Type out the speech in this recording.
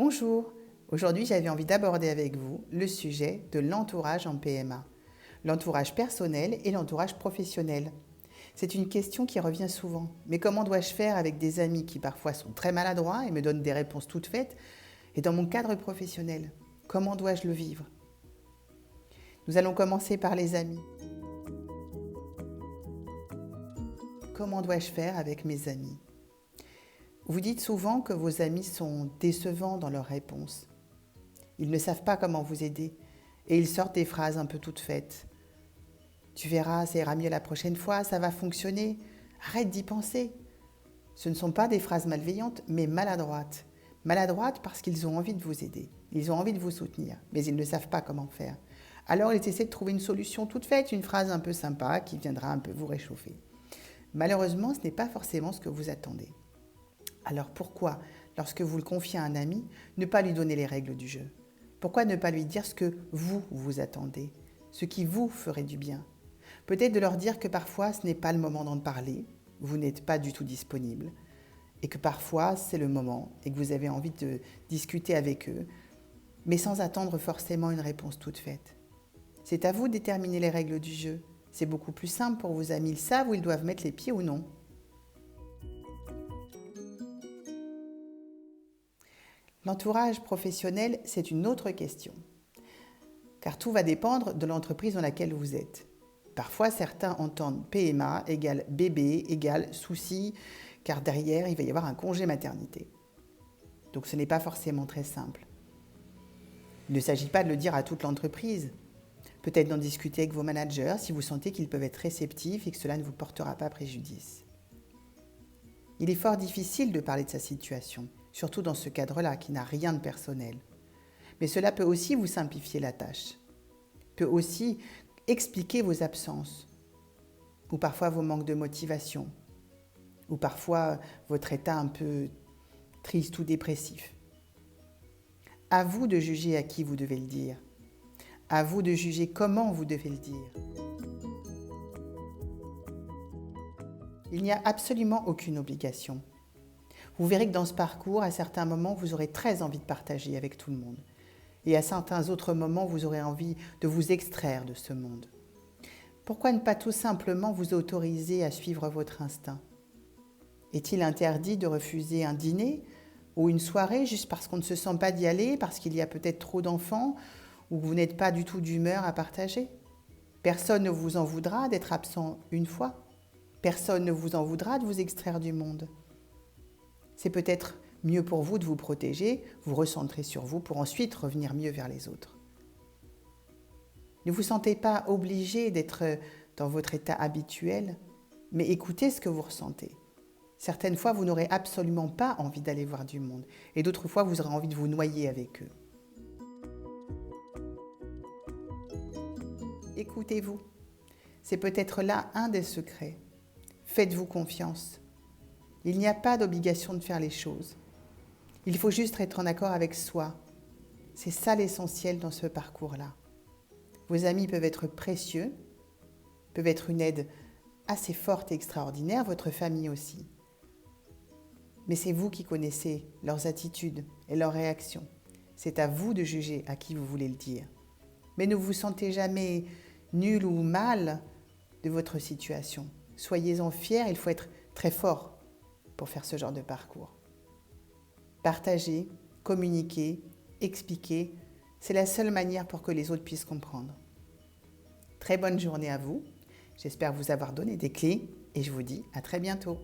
Bonjour, aujourd'hui j'avais envie d'aborder avec vous le sujet de l'entourage en PMA, l'entourage personnel et l'entourage professionnel. C'est une question qui revient souvent, mais comment dois-je faire avec des amis qui parfois sont très maladroits et me donnent des réponses toutes faites, et dans mon cadre professionnel, comment dois-je le vivre? Nous allons commencer par les amis. Comment dois-je faire avec mes amis? Vous dites souvent que vos amis sont décevants dans leurs réponses. Ils ne savent pas comment vous aider et ils sortent des phrases un peu toutes faites. Tu verras, ça ira mieux la prochaine fois, ça va fonctionner. Arrête d'y penser. Ce ne sont pas des phrases malveillantes, mais maladroites. Maladroites parce qu'ils ont envie de vous aider, ils ont envie de vous soutenir, mais ils ne savent pas comment faire. Alors ils essaient de trouver une solution toute faite, une phrase un peu sympa qui viendra un peu vous réchauffer. Malheureusement, ce n'est pas forcément ce que vous attendez. Alors pourquoi, lorsque vous le confiez à un ami, ne pas lui donner les règles du jeu? Pourquoi ne pas lui dire ce que vous attendez, ce qui vous ferait du bien? Peut-être de leur dire que parfois ce n'est pas le moment d'en parler, vous n'êtes pas du tout disponible, et que parfois c'est le moment et que vous avez envie de discuter avec eux, mais sans attendre forcément une réponse toute faite. C'est à vous de déterminer les règles du jeu. C'est beaucoup plus simple pour vos amis, ils savent où ils doivent mettre les pieds ou non. L'entourage professionnel, c'est une autre question, car tout va dépendre de l'entreprise dans laquelle vous êtes. Parfois, certains entendent PMA égale bébé égale souci, car derrière, il va y avoir un congé maternité. Donc ce n'est pas forcément très simple. Il ne s'agit pas de le dire à toute l'entreprise. Peut-être d'en discuter avec vos managers si vous sentez qu'ils peuvent être réceptifs et que cela ne vous portera pas préjudice. Il est fort difficile de parler de sa situation, surtout dans ce cadre-là qui n'a rien de personnel. Mais cela peut aussi vous simplifier la tâche, peut aussi expliquer vos absences, ou parfois vos manques de motivation, ou parfois votre état un peu triste ou dépressif. À vous de juger à qui vous devez le dire, à vous de juger comment vous devez le dire. Il n'y a absolument aucune obligation. Vous verrez que dans ce parcours, à certains moments, vous aurez très envie de partager avec tout le monde. Et à certains autres moments, vous aurez envie de vous extraire de ce monde. Pourquoi ne pas tout simplement vous autoriser à suivre votre instinct? Est-il interdit de refuser un dîner ou une soirée juste parce qu'on ne se sent pas d'y aller, parce qu'il y a peut-être trop d'enfants ou que vous n'êtes pas du tout d'humeur à partager? Personne ne vous en voudra d'être absent une fois. Personne ne vous en voudra de vous extraire du monde. C'est peut-être mieux pour vous de vous protéger, vous recentrer sur vous pour ensuite revenir mieux vers les autres. Ne vous sentez pas obligé d'être dans votre état habituel, mais écoutez ce que vous ressentez. Certaines fois, vous n'aurez absolument pas envie d'aller voir du monde, et d'autres fois, vous aurez envie de vous noyer avec eux. Écoutez-vous. C'est peut-être là un des secrets. Faites-vous confiance. Il n'y a pas d'obligation de faire les choses. Il faut juste être en accord avec soi. C'est ça l'essentiel dans ce parcours-là. Vos amis peuvent être précieux, peuvent être une aide assez forte et extraordinaire, votre famille aussi. Mais c'est vous qui connaissez leurs attitudes et leurs réactions. C'est à vous de juger à qui vous voulez le dire. Mais ne vous sentez jamais nul ou mal de votre situation. Soyez-en fiers, il faut être très fort pour faire ce genre de parcours. Partagez, communiquez, expliquez, c'est la seule manière pour que les autres puissent comprendre. Très bonne journée à vous, j'espère vous avoir donné des clés et je vous dis à très bientôt.